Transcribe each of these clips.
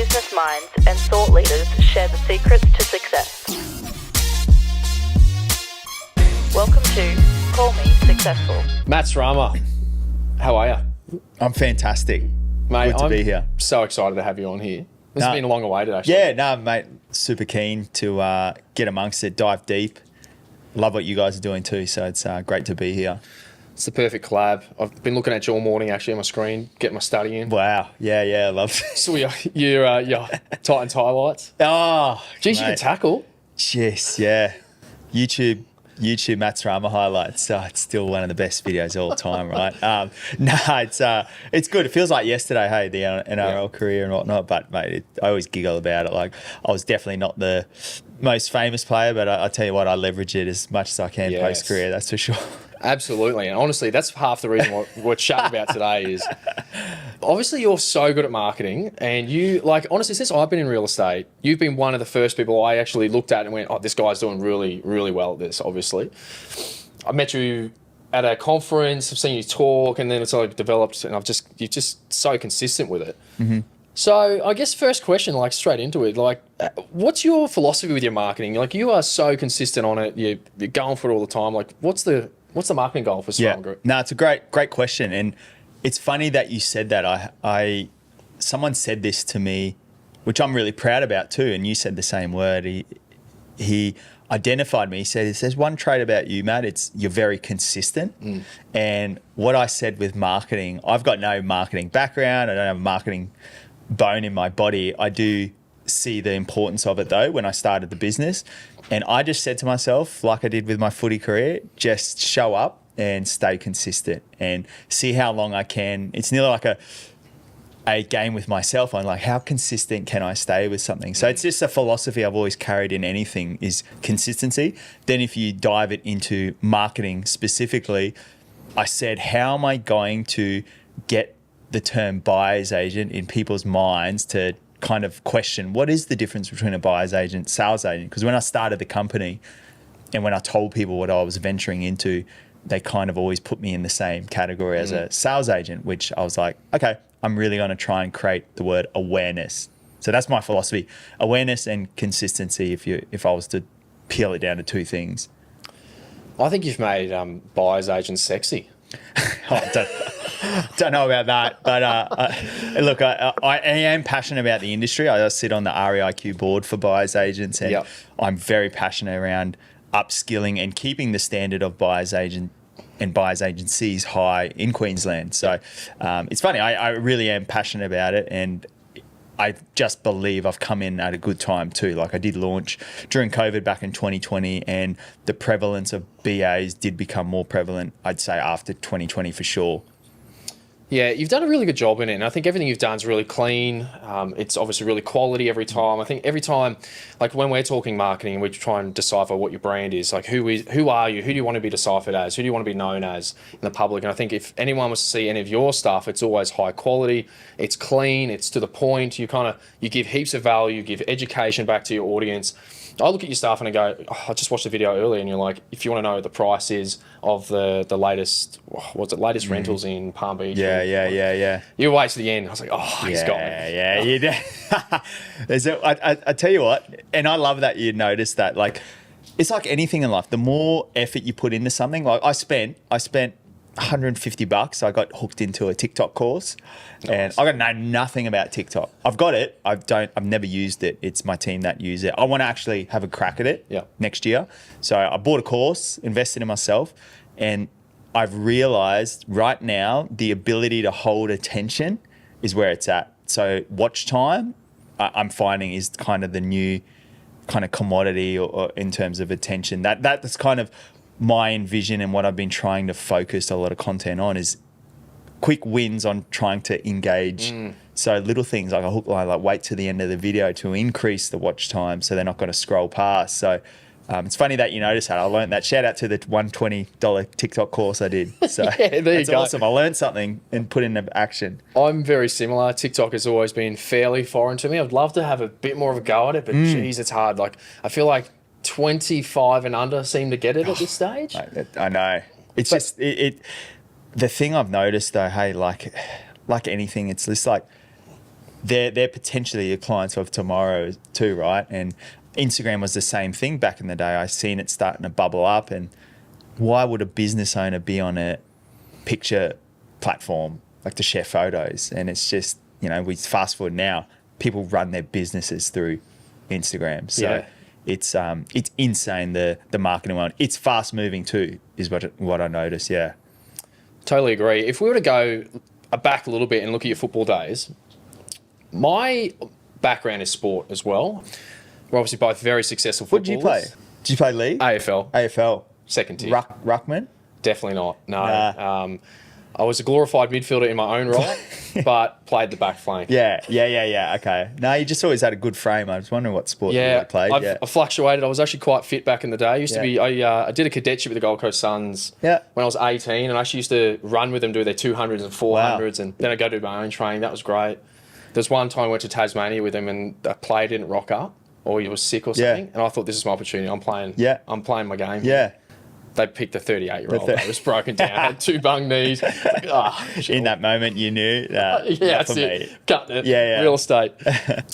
business minds and thought leaders share the secrets to success. Welcome to Call Me Successful. Matt Srama, how are you? I'm fantastic. Mate, Good to be here. So excited to have you on here. This has been a long awaited, actually. Yeah, no, mate. Super keen to get amongst it, dive deep. Love what you guys are doing too, so it's great to be here. It's the perfect collab. I've been looking at you all morning, actually, on my screen, getting my study in. Wow. Yeah, I love it. So your Titans highlights. Oh, Geez, mate. you can tackle. Jeez, yeah. YouTube Matt Srama highlights. It's still one of the best videos of all time, right? It's good. It feels like yesterday, hey, the NRL career and whatnot. But mate, I always giggle about it. Like I was definitely not the most famous player, but I tell you what, I leverage it as much as I can post career. That's for sure. Absolutely, and honestly, that's half the reason what we're chatting about today is obviously you're so good at marketing, and you honestly, since I've been in real estate, you've been one of the first people I actually looked at and went, "Oh, this guy's doing really, really well at this." Obviously, I met you at a conference, I've seen you talk, and then it's like developed, and you're just so consistent with it. Mm-hmm. So I guess first question, straight into it, what's your philosophy with your marketing? You are so consistent on it, you're going for it all the time. What's the marketing goal for Srama Group? No, it's a great question, and it's funny that you said that. Someone said this to me, which I'm really proud about too, and you said the same word. He identified me. He said, "There's one trait about you, Matt. You're very consistent." And what I said with marketing, I've got no marketing background. I don't have a marketing bone in my body. I do see the importance of it though when I started the business, and I just said to myself, like I did with my footy career, just show up and stay consistent and see how long I can. It's nearly like a game with myself on how consistent can I stay with something. So it's just a philosophy I've always carried in anything is consistency. Then if you dive it into marketing specifically, I said, how am I going to get the term buyer's agent in people's minds to kind of question what is the difference between a buyer's agent, sales agent? Because when I started the company and when I told people what I was venturing into, they kind of always put me in the same category as a sales agent, which I was like, okay, I'm really going to try and create the word awareness. So that's my philosophy, awareness and consistency, if I was to peel it down to two things. I think you've made buyer's agents sexy. Don't know about that, but look, I am passionate about the industry. I sit on the REIQ board for buyers agents, and I'm very passionate around upskilling and keeping the standard of buyers agent and buyers agencies high in Queensland. So it's funny, I really am passionate about it, and I just believe I've come in at a good time too. I did launch during COVID back in 2020, and the prevalence of BAs did become more prevalent, I'd say, after 2020 for sure. Yeah, you've done a really good job in it, and I think everything you've done is really clean. It's obviously really quality every time. I think every time, when we're talking marketing and we try and decipher what your brand is, who are you? Who do you want to be deciphered as? Who do you want to be known as in the public? And I think if anyone was to see any of your stuff, it's always high quality, it's clean, it's to the point. You give heaps of value, you give education back to your audience. I look at your stuff and I go, I just watched the video earlier, and you're like, if you want to know what the price is of the latest, latest rentals in Palm Beach. Yeah. You wait to the end. I was like, he's got me. Yeah, you do. I tell you what, and I love that you noticed that. It's like anything in life. The more effort you put into something, I spent $150. I got hooked into a TikTok course. Nice. And I got to know nothing about TikTok. I've got it. I've never used it. It's my team that use it. I want to actually have a crack at it next year. So I bought a course, invested in myself, and I've realized right now the ability to hold attention is where it's at. So watch time, I'm finding, is kind of the new kind of commodity or in terms of attention. That's kind of my envision, and what I've been trying to focus a lot of content on is quick wins on trying to engage. So little things like a hook line, wait to the end of the video to increase the watch time so they're not going to scroll past. So it's funny that you noticed that. I learned that. Shout out to the $120 TikTok course I did. So that's awesome. I learned something and put into action. I'm very similar. TikTok has always been fairly foreign to me. I'd love to have a bit more of a go at it, but geez, it's hard. I feel like 25 and under seem to get it at this stage. I know. It's just the thing I've noticed though, hey, like anything, it's just they're potentially your clients of tomorrow too, right? And Instagram was the same thing back in the day. I seen it starting to bubble up, and why would a business owner be on a picture platform like to share photos? And it's just, we fast forward now, people run their businesses through Instagram. So it's insane, the marketing one. It's fast moving too, is what I noticed. Yeah. Totally agree. If we were to go back a little bit and look at your football days, my background is sport as well. We're obviously both very successful footballers. What did you play? Did you play league? AFL. Second tier. Ruckman? Definitely not. No. Nah. I was a glorified midfielder in my own right, but played the back flank. Yeah. Okay. No, you just always had a good frame. I was wondering what sport you played. I fluctuated. I was actually quite fit back in the day. I did a cadetship with the Gold Coast Suns when I was 18, and I actually used to run with them, do their 200s and 400s, and then I'd go do my own training. That was great. There's one time I went to Tasmania with them, and a player didn't rock up, or he was sick or something, and I thought, this is my opportunity. I'm playing my game. Yeah. They picked a 38-year-old that was broken down, had 2 bung knees. In that moment, you knew. That's it. Cutting it. Yeah. Real estate.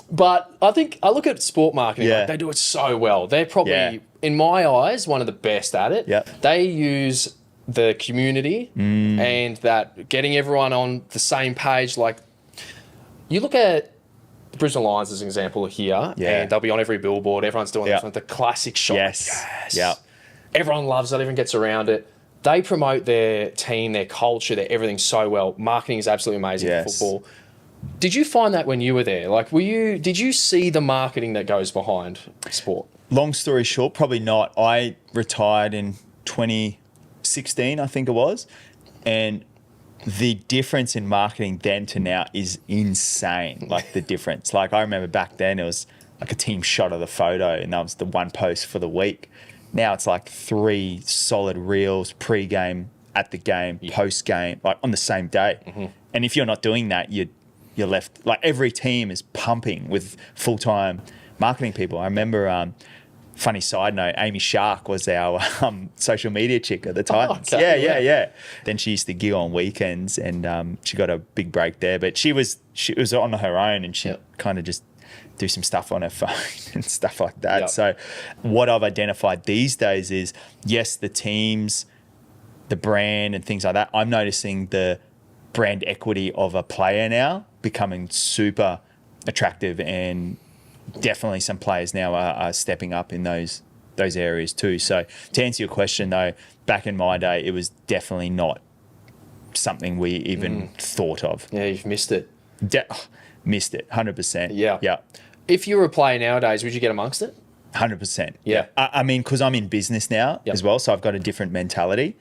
But I think I look at sport marketing. Like, they do it so well. They're probably, in my eyes, one of the best at it. Yep. They use the community and that getting everyone on the same page. Like, you look at the Brisbane Lions as an example here, and they'll be on every billboard. Everyone's doing the classic shot. Yes. Yeah. Everyone loves it. Everyone gets around it. They promote their team, their culture, their everything so well. Marketing is absolutely amazing for football. Did you find that when you were there? Like, did you see the marketing that goes behind sport? Long story short, probably not. I retired in 2016, I think it was. And the difference in marketing then to now is insane. Like, the difference. Like, I remember back then it was like a team shot of the photo, and that was the one post for the week. Now it's like 3 solid reels, pre-game, at the game, post-game, like on the same day. And if you're not doing that, you're left. Like, every team is pumping with full-time marketing people. I remember, funny side note, Amy Shark was our social media chick at the Titans. Yeah. Then she used to gig on weekends, and she got a big break there. But she was on her own, and she kind of just do some stuff on her phone and stuff like that. So what I've identified these days is, yes, the teams, the brand and things like that. I'm noticing the brand equity of a player now becoming super attractive, and definitely some players now are stepping up in those areas too. So to answer your question though, back in my day, it was definitely not something we even thought of. Yeah, you've missed it. Missed it, 100%. Yeah. If you were a player nowadays, would you get amongst it? 100%. Yeah. I mean, because I'm in business now as well, so I've got a different mentality.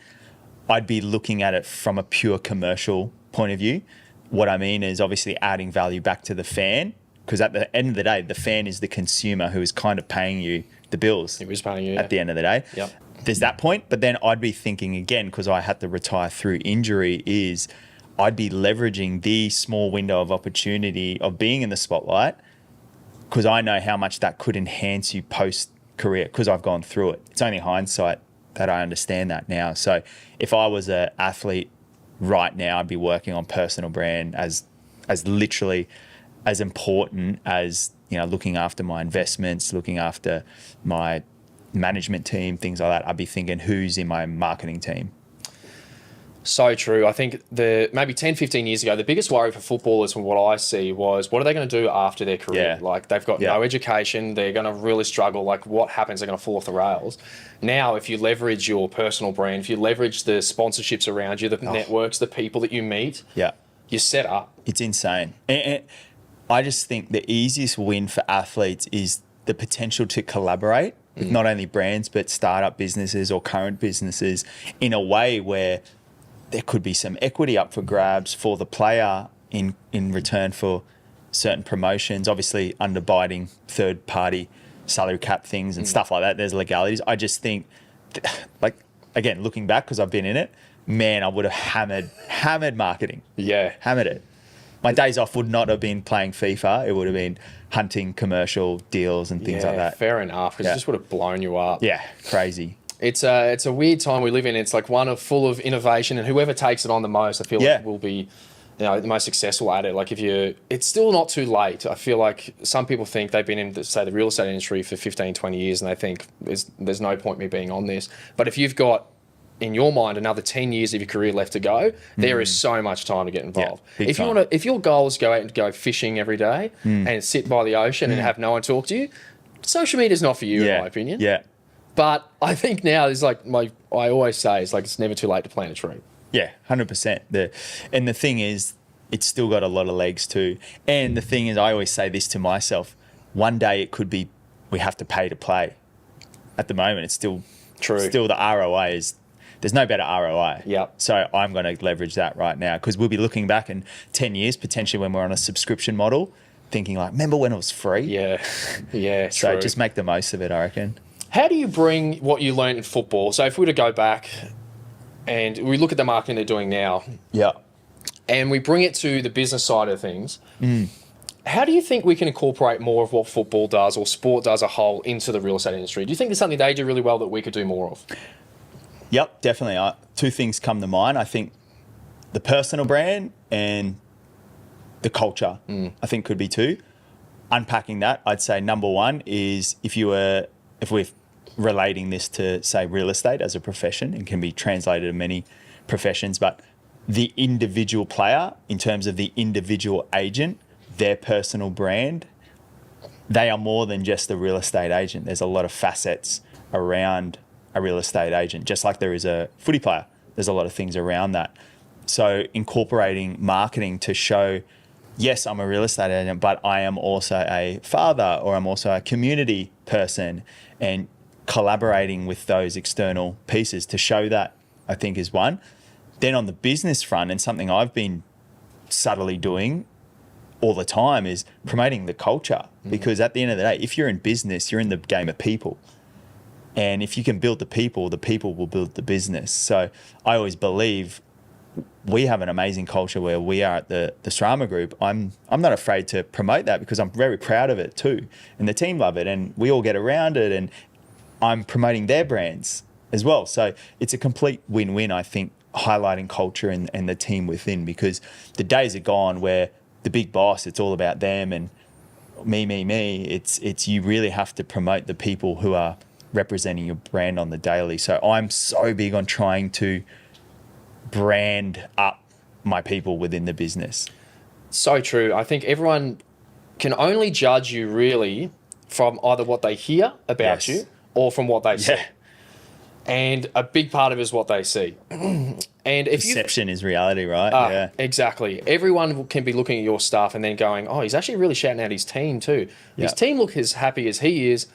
I'd be looking at it from a pure commercial point of view. What I mean is obviously adding value back to the fan, because at the end of the day, the fan is the consumer who is kind of paying you the bills. It was paying you at the end of the day. Yep. There's that point, but then I'd be thinking again, because I had to retire through injury, is I'd be leveraging the small window of opportunity of being in the spotlight, because I know how much that could enhance you post-career, because I've gone through it. It's only hindsight that I understand that now. So if I was an athlete right now, I'd be working on personal brand as literally as important as, looking after my investments, looking after my management team, things like that. I'd be thinking, who's in my marketing team? So true. I think maybe 10, 15 years ago, the biggest worry for footballers from what I see was, what are they going to do after their career? Yeah. Like, they've got no education. They're going to really struggle. Like, what happens? They're going to fall off the rails. Now, if you leverage your personal brand, if you leverage the sponsorships around you, the networks, the people that you meet, you're set up. It's insane. And I just think the easiest win for athletes is the potential to collaborate with not only brands, but startup businesses or current businesses in a way where there could be some equity up for grabs for the player in return for certain promotions, obviously underbiting third-party salary cap things and stuff like that. There's legalities. I just think, like, again, looking back, because I've been in it, man, I would have hammered marketing. Yeah. Hammered it. My days off would not have been playing FIFA. It would have been hunting commercial deals and things like that. Fair enough, because it just would have blown you up. Yeah, crazy. It's a weird time we live in. It's like full of innovation, and whoever takes it on the most, I feel like will be the most successful at it. Like it's still not too late. I feel like some people think they've been in, say, the real estate industry for 15, 20 years and they think there's no point me being on this. But if you've got, in your mind, another 10 years of your career left to go, there is so much time to get involved. If your goal is go out and go fishing every day and sit by the ocean and have no one talk to you, social media is not for you, in my opinion. Yeah. But I think now is like I always say, it's never too late to plant a tree. Yeah, 100%. And the thing is, it's still got a lot of legs too. And the thing is, I always say this to myself, one day it could be we have to pay to play. At the moment, it's still true. Still the ROI is, there's no better ROI. Yep. So I'm going to leverage that right now because we'll be looking back in 10 years, potentially when we're on a subscription model, thinking like, remember when it was free? Yeah, yeah, So true. just make the most of it, I reckon. How do you bring what you learned in football? So if we were to go back and we look at the marketing they're doing now, Yeah. and we bring it to the business side of things, how do you think we can incorporate more of what football does or sport does as a whole into the real estate industry? Do you think there's something they do really well that we could do more of? Yep, definitely. Two things come to mind. I think the personal brand and the culture, I think could be two. Unpacking that, I'd say number one is if we're relating this to, say, real estate as a profession, and can be translated to many professions, but the individual player, in terms of the individual agent, their personal brand, they are more than just a real estate agent. There's a lot of facets around a real estate agent, just like there is a footy player. There's a lot of things around that. So incorporating marketing to show, yes, I'm a real estate agent, but I am also a father, or I'm also a community person, and collaborating with those external pieces to show that, I think, is one. Then on the business front, and something I've been subtly doing all the time, is promoting the culture. Because at the end of the day, if you're in business, you're in the game of people. And if you can build the people will build the business. So I always believe we have an amazing culture where we are at the Srama Group. I'm not afraid to promote that because I'm very proud of it too. And the team love it and we all get around it, and I'm promoting their brands as well. So it's a complete win-win, I think, highlighting culture and the team within, because the days are gone where the big boss, it's all about them and me. It's you really have to promote the people who are representing your brand on the daily. So I'm so big on trying to brand up my people within the business. So true. I think everyone can only judge you really from either what they hear about you or from what they see. And a big part of it is what they see. And if perception is reality, right? Yeah, exactly. Everyone can be looking at your stuff and then going, "Oh, he's actually really shouting out his team too. His team look as happy as he is."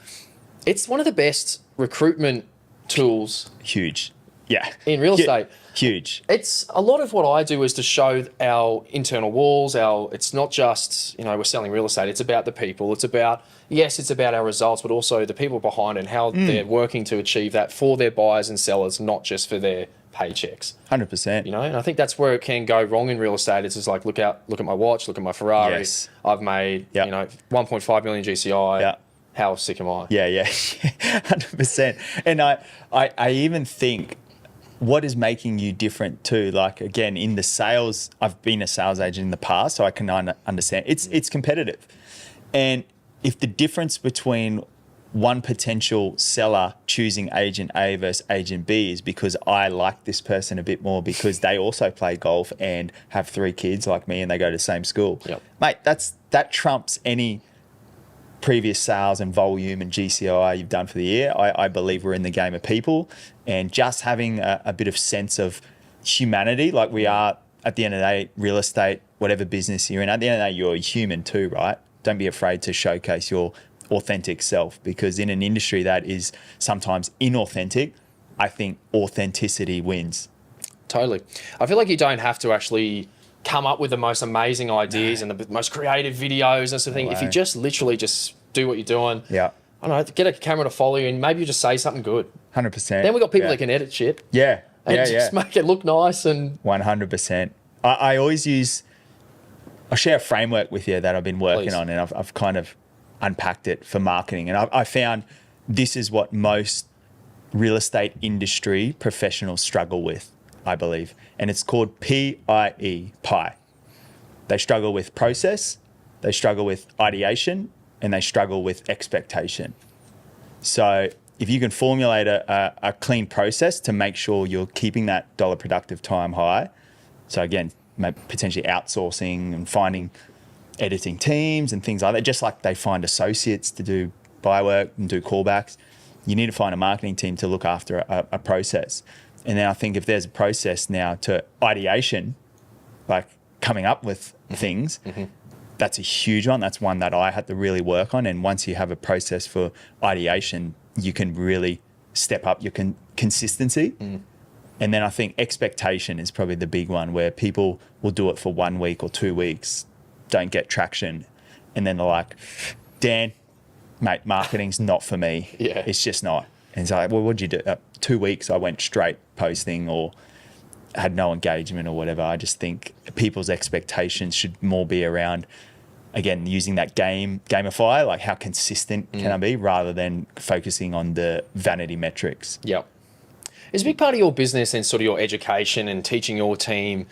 It's one of the best recruitment tools. Huge. Yeah. In real estate. Huge. It's a lot of what I do is to show our internal walls. It's not just, we're selling real estate. It's about the people. It's about our results, but also the people behind it and how they're working to achieve that for their buyers and sellers, not just for their paychecks. 100%. And I think that's where it can go wrong in real estate. It's just like, look at my watch, look at my Ferrari. Yes. I've made, 1.5 million GCI. Yeah. How sick am I? Yeah. 100%. And I even think, what is making you different too? Like, again, in the sales, I've been a sales agent in the past, so I can understand. It's competitive. And if the difference between one potential seller choosing agent A versus agent B is because I like this person a bit more because they also play golf and have 3 kids like me and they go to the same school. Yep. Mate, that trumps any previous sales and volume and GCI you've done for the year. I believe we're in the game of people, and just having a bit of sense of humanity, like we are at the end of the day, real estate, whatever business you're in, at the end of the day, you're a human too, right? Don't be afraid to showcase your authentic self, because in an industry that is sometimes inauthentic, I think authenticity wins. Totally. I feel like you don't have to actually come up with the most amazing ideas and the most creative videos and something. If you just literally just do what you're doing, I don't know, get a camera to follow you and maybe you just say something good. 100%. Then we've got people that can edit shit. Yeah. And just make it look nice. And 100%. I always I'll share a framework with you that I've been working on, and I've kind of unpacked it for marketing. And I found this is what most real estate industry professionals struggle with, I believe. And it's called PIE, PIE. They struggle with process, they struggle with ideation, and they struggle with expectation. So if you can formulate a clean process to make sure you're keeping that dollar productive time high, so again, potentially outsourcing and finding editing teams and things like that, just like they find associates to do buy work and do callbacks, you need to find a marketing team to look after a process. And then I think if there's a process now to ideation, like coming up with things, that's a huge one. That's one that I had to really work on. And once you have a process for ideation, you can really step up your consistency. And then I think expectation is probably the big one, where people will do it for 1 week or 2 weeks, don't get traction. And then they're like, Dan, mate, marketing's not for me. Yeah. It's just not. And it's like, well, what'd you do? 2 weeks, I went straight posting or had no engagement or whatever. I just think people's expectations should more be around, again, using that gamify, like how consistent can I be, rather than focusing on the vanity metrics. Yep. Is a big part of your business and sort of your education and teaching your team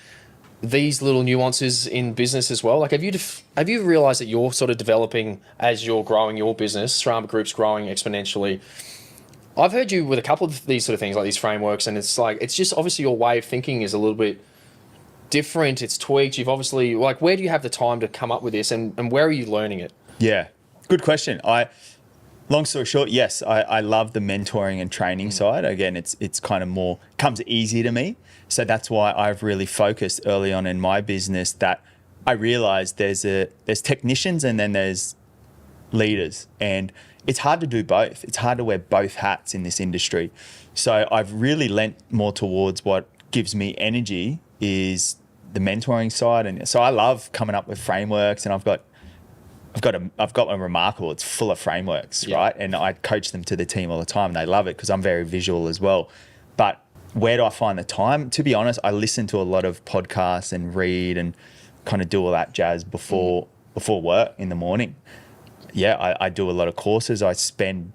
these little nuances in business as well? Like, have you realised that you're sort of developing as you're growing your business? Srama Group's growing exponentially. I've heard you with a couple of these sort of things, like these frameworks, and it's like, it's just obviously your way of thinking is a little bit different. It's tweaked. You've obviously, like, where do you have the time to come up with this, and where are you learning it? Yeah, good question. Long story short, yes, I love the mentoring and training side. Again, it's kind of more, comes easy to me. So that's why I've really focused early on in my business that I realized there's technicians and then there's leaders, and it's hard to do both. It's hard to wear both hats in this industry. So I've really lent more towards what gives me energy is the mentoring side. And so I love coming up with frameworks, and I've got a remarkable, it's full of frameworks, right? And I coach them to the team all the time. They love it because I'm very visual as well. But where do I find the time? To be honest, I listen to a lot of podcasts and read and kind of do all that jazz before work in the morning. Yeah, I do a lot of courses. I spend,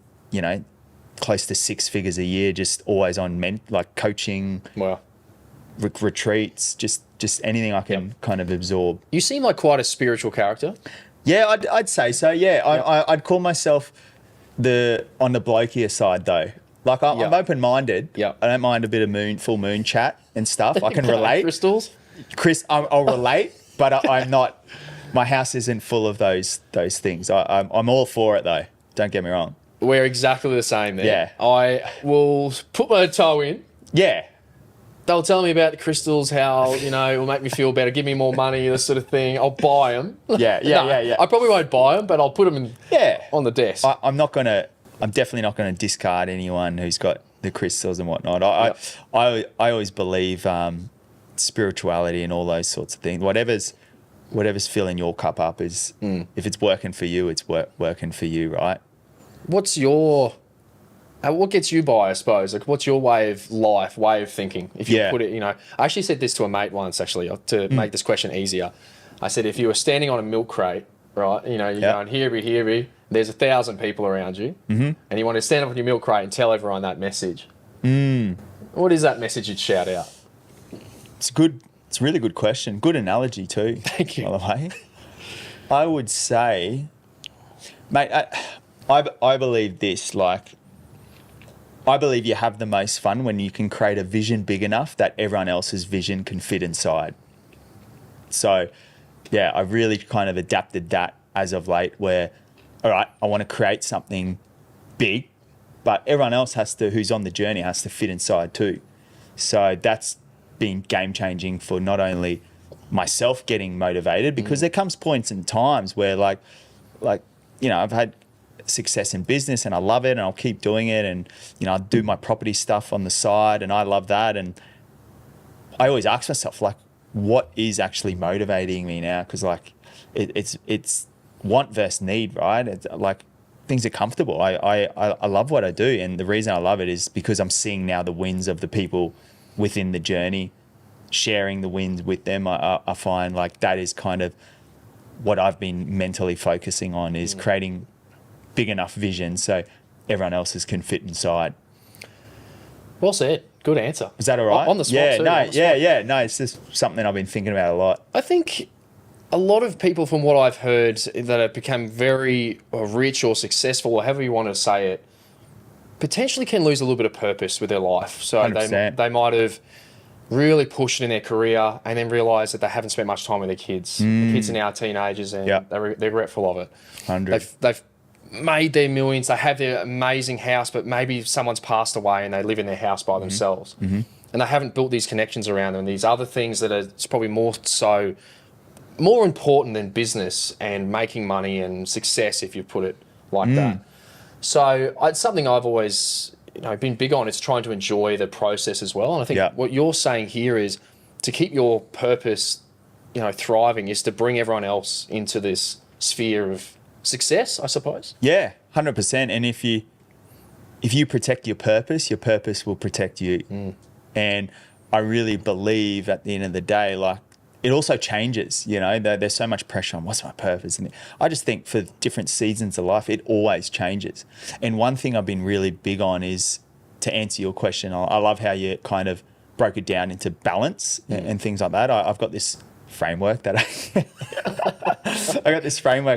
close to 6 figures a year just always on like coaching, Wow. Retreats, just anything I can kind of absorb. You seem like quite a spiritual character. Yeah, I'd say so. Yeah, I'd call myself on the blokier side though. Like I'm open-minded. Yeah, I don't mind a bit of full moon chat and stuff. I can relate. Crystals. I'll relate, but I'm not. My house isn't full of those things. I'm all for it though. Don't get me wrong. We're exactly the same there. Yeah. I will put my toe in. Yeah. They'll tell me about the crystals, how, it will make me feel better, give me more money, this sort of thing. I'll buy them. Yeah. I probably won't buy them, but I'll put them on the desk. I'm definitely not going to discard anyone who's got the crystals and whatnot. I always believe spirituality and all those sorts of things. Whatever's filling your cup up is, if it's working for you, it's working for you, right? What's what gets you by, I suppose? Like, what's your way of life, way of thinking? If you put it, I actually said this to a mate once, actually, to make this question easier. I said, if you were standing on a milk crate, right, you're going, here, there's 1,000 people around you, and you want to stand up on your milk crate and tell everyone that message. What is that message you'd shout out? It's a really good question. Good analogy too. Thank you. By the way, I would say, mate, I believe this, like, I believe you have the most fun when you can create a vision big enough that everyone else's vision can fit inside. So, yeah, I've really kind of adapted that as of late where, all right, I want to create something big, but everyone else who's on the journey has to fit inside too. So that's been game-changing for not only myself getting motivated, because there comes points and times where like I've had success in business and I love it and I'll keep doing it, and I do my property stuff on the side and I love that, and I always ask myself, like, what is actually motivating me now? Because like it's want versus need, right? It's like things are comfortable. I love what I do, and the reason I love it is because I'm seeing now the wins of the people within the journey, sharing the wins with them. I find like that is kind of what I've been mentally focusing on, is creating big enough vision so everyone else's can fit inside. Well said. Good answer. Is that all right? On the spot too. No, it's just something I've been thinking about a lot. I think a lot of people, from what I've heard, that have become very rich or successful, or however you want to say it, potentially can lose a little bit of purpose with their life. So 100%. they might have really pushed in their career and then realised that they haven't spent much time with their kids. The kids are now teenagers and they're regretful of it. 100. They've made their millions, they have their amazing house, but maybe someone's passed away and they live in their house by themselves. And they haven't built these connections around them, these other things that are probably more important than business and making money and success, if you put it like that. So it's something I've always been big on. It's trying to enjoy the process as well. And I think what you're saying here is to keep your purpose, thriving, is to bring everyone else into this sphere of success, I suppose. Yeah, 100%. And if you protect your purpose will protect you. And I really believe at the end of the day, like, it also changes, there's so much pressure on what's my purpose. And I just think for different seasons of life, it always changes. And one thing I've been really big on is, to answer your question, I love how you kind of broke it down into balance and things like that. I've got this framework that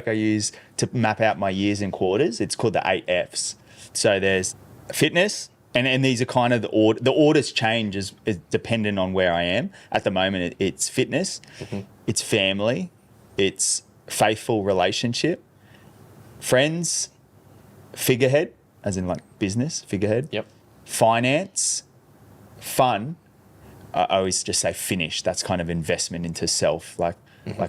I use to map out my years and quarters. It's called the 8 Fs. So there's fitness, and these are kind of the orders change is dependent on where I am. At the moment, it's fitness, it's family, it's faithful relationship, friends, figurehead, as in like business, figurehead, finance, fun. I always just say finish. That's kind of investment into self, like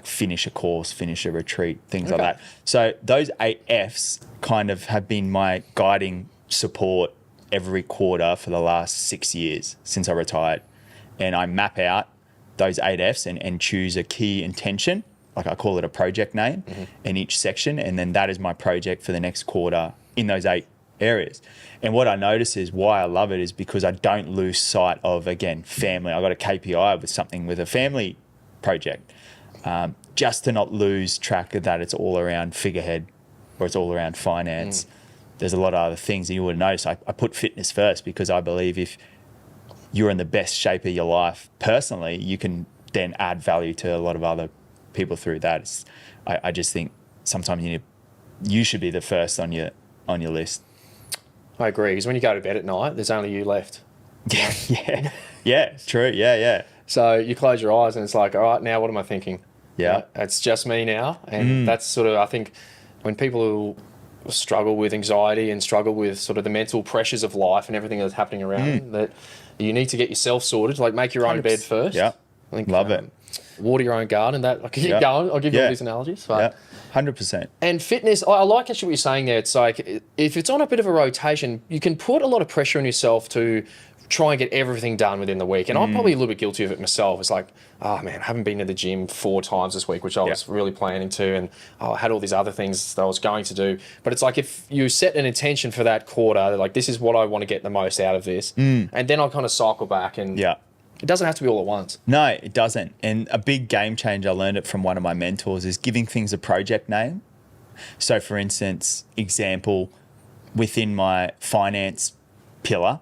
finish a course, finish a retreat, things like that. So those 8 Fs kind of have been my guiding support every quarter for the last 6 years since I retired. And I map out those 8 Fs and choose a key intention, like I call it a project name, in each section. And then that is my project for the next quarter in those 8 areas. And what I notice is why I love it is because I don't lose sight of, again, family. I got a KPI with a family project, just to not lose track of that. It's all around figurehead, or it's all around finance. There's a lot of other things that you would notice. I put fitness first because I believe if you're in the best shape of your life personally, you can then add value to a lot of other people through that. I just think sometimes you should be the first on your list. I agree, because when you go to bed at night, there's only you left. Yeah, true. Yeah. So you close your eyes and it's like, all right, now what am I thinking? Yeah. It's just me now. And that's sort of, I think, when people struggle with anxiety and struggle with sort of the mental pressures of life and everything that's happening around them, that you need to get yourself sorted, like make your own bed first. Yeah, I think, love it. Water your own garden. That I can keep going. I'll give you all these analogies. But 100%. And fitness, I like actually what you're saying there. It's like, if it's on a bit of a rotation, you can put a lot of pressure on yourself to try and get everything done within the week. And I'm probably a little bit guilty of it myself. It's like, oh man, I haven't been to the gym 4 times this week, which I was really planning to. And I had all these other things that I was going to do. But it's like, if you set an intention for that quarter, like, this is what I want to get the most out of this. And then I'll kind of cycle back and it doesn't have to be all at once. No, it doesn't. And a big game changer, I learned it from one of my mentors, is giving things a project name. So for instance, example, within my finance pillar,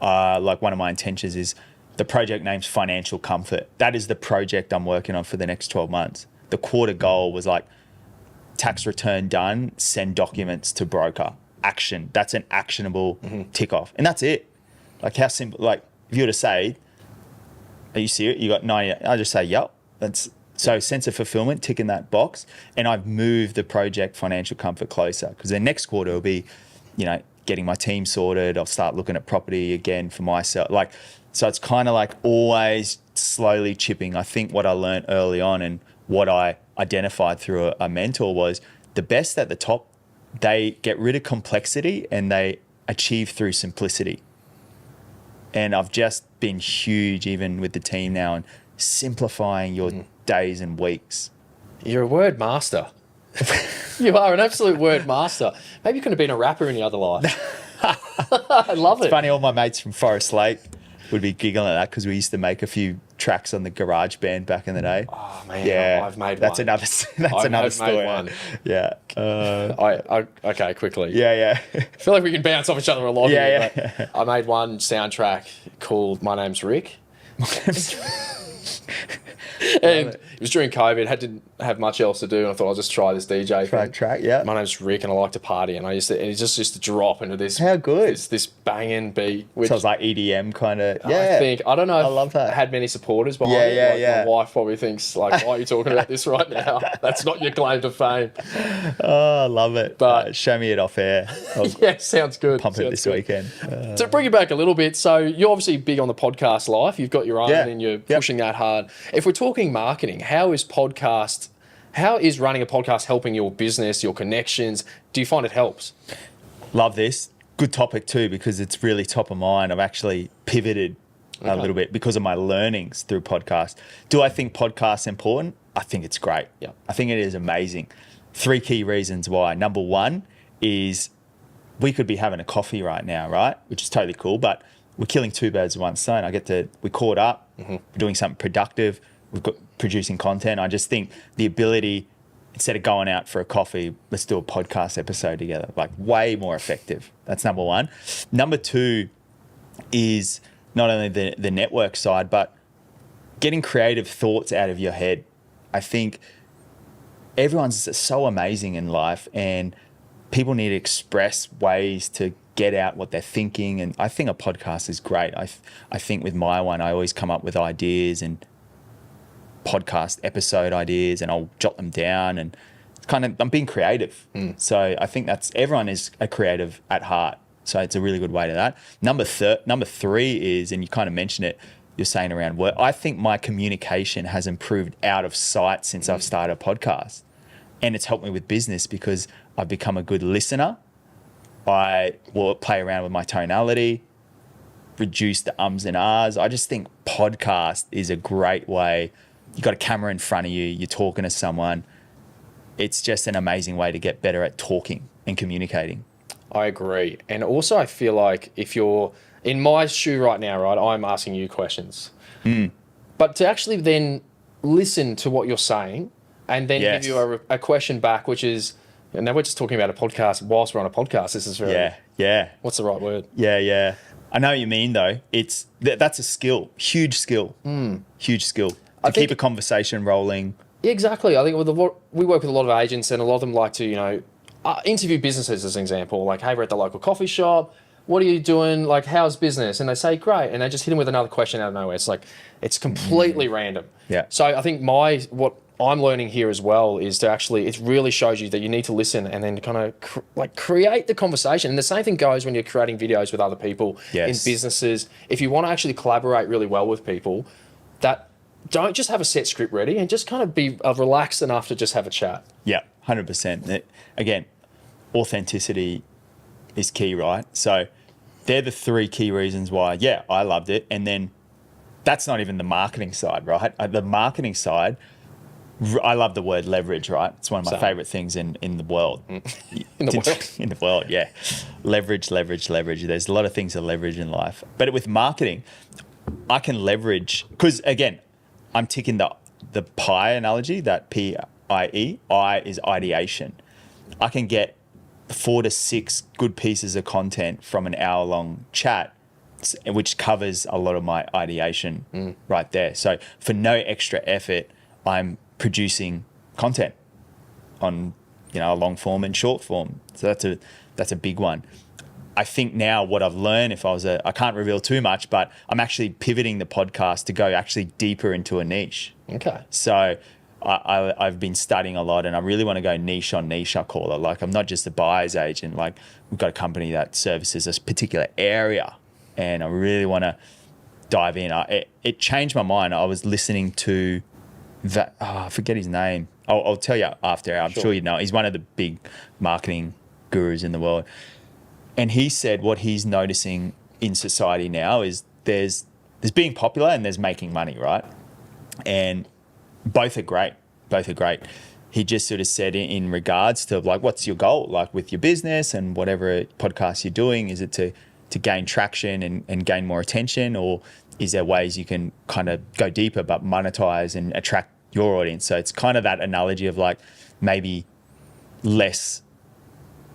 like one of my intentions is the project name's financial comfort. That is the project I'm working on for the next 12 months. The quarter goal was like tax return done, send documents to broker. Action. That's an actionable tick off. And that's it. Like, how simple, like if you were to say, are you serious? You got 90, I just say, yep. That's so sense of fulfillment, ticking that box. And I've moved the project financial comfort closer, because the next quarter will be, getting my team sorted. I'll start looking at property again for myself. So it's kind of like always slowly chipping. I think what I learned early on and what I identified through a mentor was the best at the top, they get rid of complexity and they achieve through simplicity. And I've just been huge, even with the team now, and simplifying your days and weeks. You're a word master. You are an absolute word master. Maybe you could have been a rapper in your other life. I love it. It's funny, all my mates from Forest Lake would be giggling at that because we used to make a few tracks on the garage band back in the day. Oh man, yeah, I've made that's one. Another story. Made one. Yeah. Okay, quickly. Yeah. I feel like we can bounce off each other a lot. Yeah. But I made one soundtrack called My Name's Rick. And it was during COVID, didn't have much else to do, and I thought I'll just try this DJ thing. Track, yeah. My name's Rick, and I like to party, and it's just to drop into this. How good. This banging beat. Which So it's like EDM kind of. I don't know if I love that. it had many supporters behind it. My wife probably thinks, like, why are you talking about this right now? That's not your claim to fame. Oh, I love it. But show me it off air. Yeah, sounds good. Pump it this weekend. To bring it back a little bit, so you're obviously big on the podcast life. You've got your own and you're pushing that hard. If we're talking marketing, how is running a podcast helping your business, your connections? Do you find it helps? Love this. Good topic too, because it's really top of mind. I've actually pivoted a little bit because of my learnings through podcasts. Do I think podcasts important? I think it's great. Yeah. I think it is amazing. 3 key reasons why. Number one is we could be having a coffee right now, right? Which is totally cool, but we're killing 2 birds with one stone. We caught up, we're doing something productive, we've got producing content. I just think the ability, instead of going out for a coffee, let's do a podcast episode together, like way more effective. That's number one. Number two is not only the network side, but getting creative thoughts out of your head. I think everyone's so amazing in life, and people need to express ways to get out what they're thinking. And I think a podcast is great. I think with my one, I always come up with ideas and podcast episode ideas, and I'll jot them down, and it's kind of, I'm being creative. So I think everyone is a creative at heart. So it's a really good way to that. Number three is, and you kind of mentioned it, you're saying around work, I think my communication has improved out of sight since I've started a podcast. And it's helped me with business because I've become a good listener. I will play around with my tonality, reduce the ums and ahs. I just think podcast is a great way. You got a camera in front of you, you're talking to someone. It's just an amazing way to get better at talking and communicating. I agree. And also I feel like if you're in my shoe right now, right, I'm asking you questions. But to actually then listen to what you're saying and then give you a question back, which is, and now we're just talking about a podcast whilst we're on a podcast. This is very, what's the right word? Yeah. I know what you mean though. That's a skill, huge skill, huge skill. To keep a conversation rolling. Yeah, exactly. I think we work with a lot of agents, and a lot of them like to, interview businesses as an example. Like, hey, we're at the local coffee shop. What are you doing? Like, how's business? And they say, great. And they just hit them with another question out of nowhere. It's like, it's completely random. Yeah. So I think what I'm learning here as well is to actually, it really shows you that you need to listen and then kind of create the conversation. And the same thing goes when you're creating videos with other people in businesses. If you want to actually collaborate really well with people, that don't just have a set script ready and just kind of be relaxed enough to just have a chat. Yeah, 100%. Again, authenticity is key, right? So they're the 3 key reasons why, I loved it. And then that's not even the marketing side, right? The marketing side, I love the word leverage, right? It's one of my favorite things in the world. In the world? In the world, yeah. Leverage. There's a lot of things to leverage in life. But with marketing, I can leverage, because again, I'm ticking the pie analogy, that P-I-E. I is ideation. I can get 4 to 6 good pieces of content from an hour-long chat, which covers a lot of my ideation right there. So for no extra effort, I'm producing content on a long form and short form. So that's a big one. I think now what I've learned, I can't reveal too much, but I'm actually pivoting the podcast to go actually deeper into a niche. Okay. So I've been studying a lot, and I really want to go niche on niche, I call it. Like, I'm not just a buyer's agent. Like, we've got a company that services this particular area, and I really want to dive in. It changed my mind. I was listening to that, I forget his name. I'll tell you after. I'm sure you know. He's one of the big marketing gurus in the world. And he said what he's noticing in society now is there's being popular and there's making money, right? And both are great. He just sort of said in regards to, like, what's your goal, like, with your business and whatever podcast you're doing? Is it to gain traction and gain more attention, or is there ways you can kind of go deeper but monetize and attract your audience? So it's kind of that analogy of, like, maybe less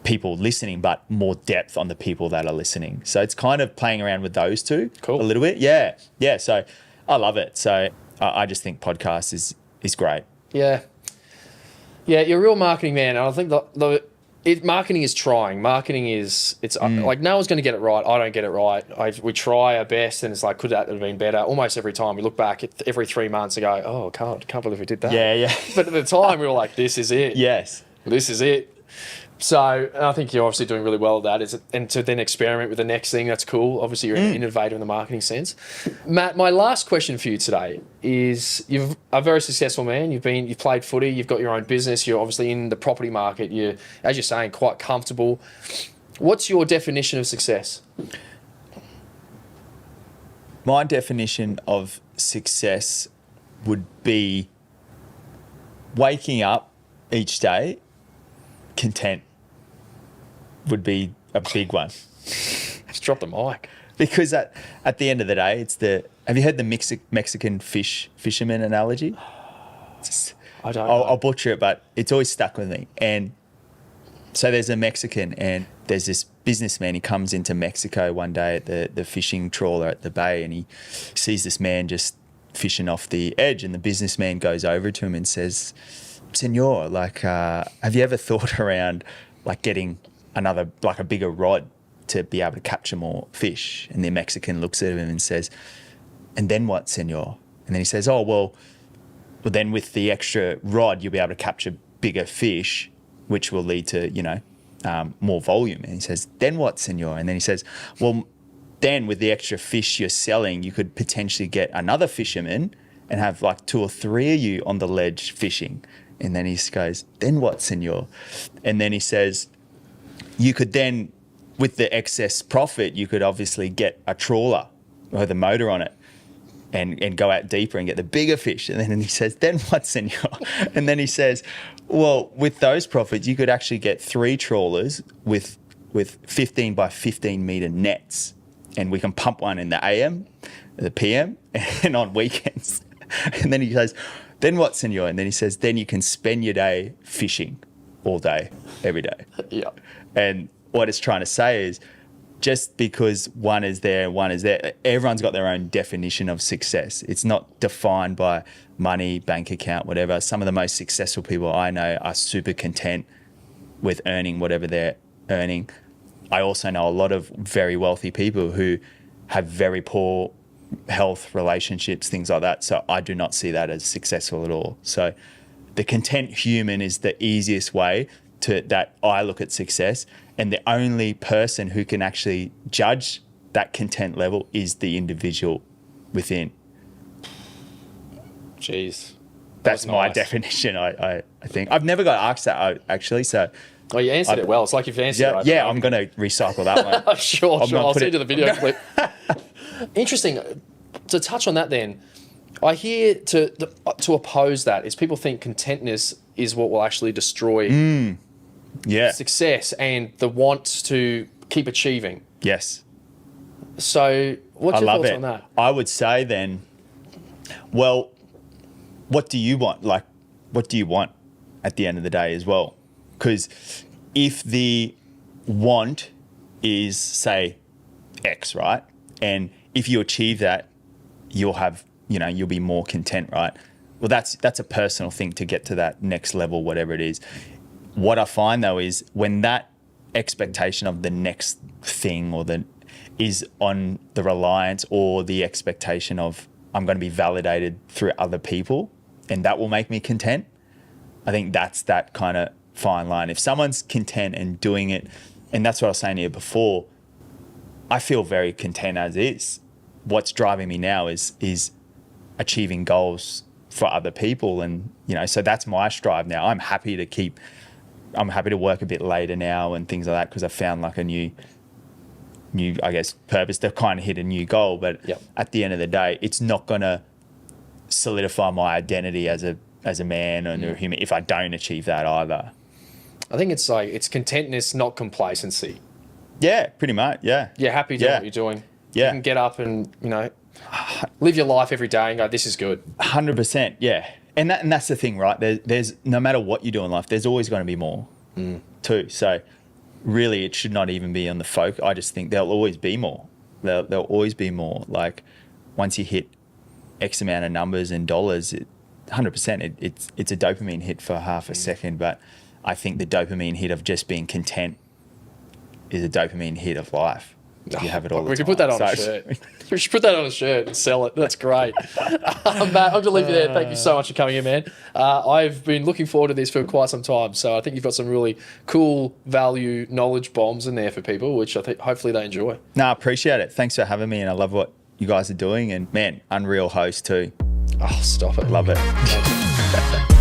people listening but more depth on the people that are listening. So it's kind of playing around with those two a little bit. Yeah. So I love it. So I just think podcast is great. Yeah. Yeah, you're a real marketing man. And I think marketing is trying. Marketing is, like, no one's going to get it right. I don't get it right. We try our best, and it's like, could that have been better? Almost every time we look back every 3 months and go, oh, can't believe we did that. Yeah. But at the time, we were like, this is it. Yes. This is it. So I think you're obviously doing really well at that. And to then experiment with the next thing, that's cool. Obviously, you're an innovator in the marketing sense. Matt, my last question for you today is: you're a very successful man. You've played footy. You've got your own business. You're obviously in the property market. You're, as you're saying, quite comfortable. What's your definition of success? My definition of success would be waking up each day content. Would be a big one. Just drop the mic. Because at the end of the day, have you heard the Mexican fisherman analogy? I don't know. I'll butcher it, but it's always stuck with me. And so there's a Mexican, and there's this businessman. He comes into Mexico one day at the fishing trawler at the bay, and he sees this man just fishing off the edge. And the businessman goes over to him and says, "Senor, like, have you ever thought around like getting a bigger rod to be able to capture more fish?" And the Mexican looks at him and says, "And then what, senor?" And then he says, "Oh, well, then with the extra rod, you'll be able to capture bigger fish, which will lead to, more volume." And he says, "Then what, senor?" And then he says, "Well, then with the extra fish you're selling, you could potentially get another fisherman and have like 2 or 3 of you on the ledge fishing." And then he goes, "Then what, senor?" And then he says, "You could then, with the excess profit, you could obviously get a trawler with a motor on it and go out deeper and get the bigger fish." And then he says, "Then what, senor?" And then he says, "Well, with those profits, you could actually get 3 trawlers with 15 by 15 meter nets. And we can pump one in the AM, the PM, and on weekends." And then he goes, "Then what, senor?" And then he says, "Then you can spend your day fishing all day, every day." Yeah. And what it's trying to say is, just because one is there and one is there, everyone's got their own definition of success. It's not defined by money, bank account, whatever. Some of the most successful people I know are super content with earning whatever they're earning. I also know a lot of very wealthy people who have very poor health, relationships, things like that. So I do not see that as successful at all. So the content human is the easiest way that I look at success, and the only person who can actually judge that content level is the individual within. Jeez. That's my nice. definition, I think. I've never got asked that, actually, so... Oh, you answered it well. It's like you've answered it. Yeah, I'm going to recycle that one. Sure. I'll send you the video clip. Interesting. To touch on that then, I hear to oppose that is people think contentness is what will actually destroy success and the want to keep achieving. Yes. So what's your thoughts on that? I would say then, well, what do you want? Like, what do you want at the end of the day as well? Because if the want is, say, X, right? And if you achieve that, you'll have, you'll be more content, right? Well, that's a personal thing to get to that next level, whatever it is. What I find though is when that expectation of the next thing is on the reliance or the expectation of I'm going to be validated through other people and that will make me content, I think that's that kind of fine line. If someone's content and doing it, and that's what I was saying to you before, I feel very content as is. What's driving me now is achieving goals for other people, and so that's my strive now. I'm happy to work a bit later now and things like that because I found like a new I guess purpose to kind of hit a new goal. But at the end of the day, it's not gonna solidify my identity as a man and a human if I don't achieve that either. I think it's contentness, not complacency. Yeah, pretty much. Yeah. You're happy doing what you're doing. Yeah. You can get up and, live your life every day and go, this is good. 100%. Yeah. And that's the thing, right? There's no matter what you do in life, there's always going to be more too. So really it should not even be on the I just think there'll always be more. There'll always be more. Like once you hit X amount of numbers and dollars, 100%, it's a dopamine hit for half a second. But I think the dopamine hit of just being content is a dopamine hit of life. You have it all the time. We can put that on a shirt. We should put that on a shirt and sell it. That's great. Matt, I'm going to leave you there. Thank you so much for coming in, man. I've been looking forward to this for quite some time, so I think you've got some really cool value knowledge bombs in there for people, which I think hopefully they enjoy. No, I appreciate it. Thanks for having me, and I love what you guys are doing. And man, unreal host too. Oh, stop it. Love it.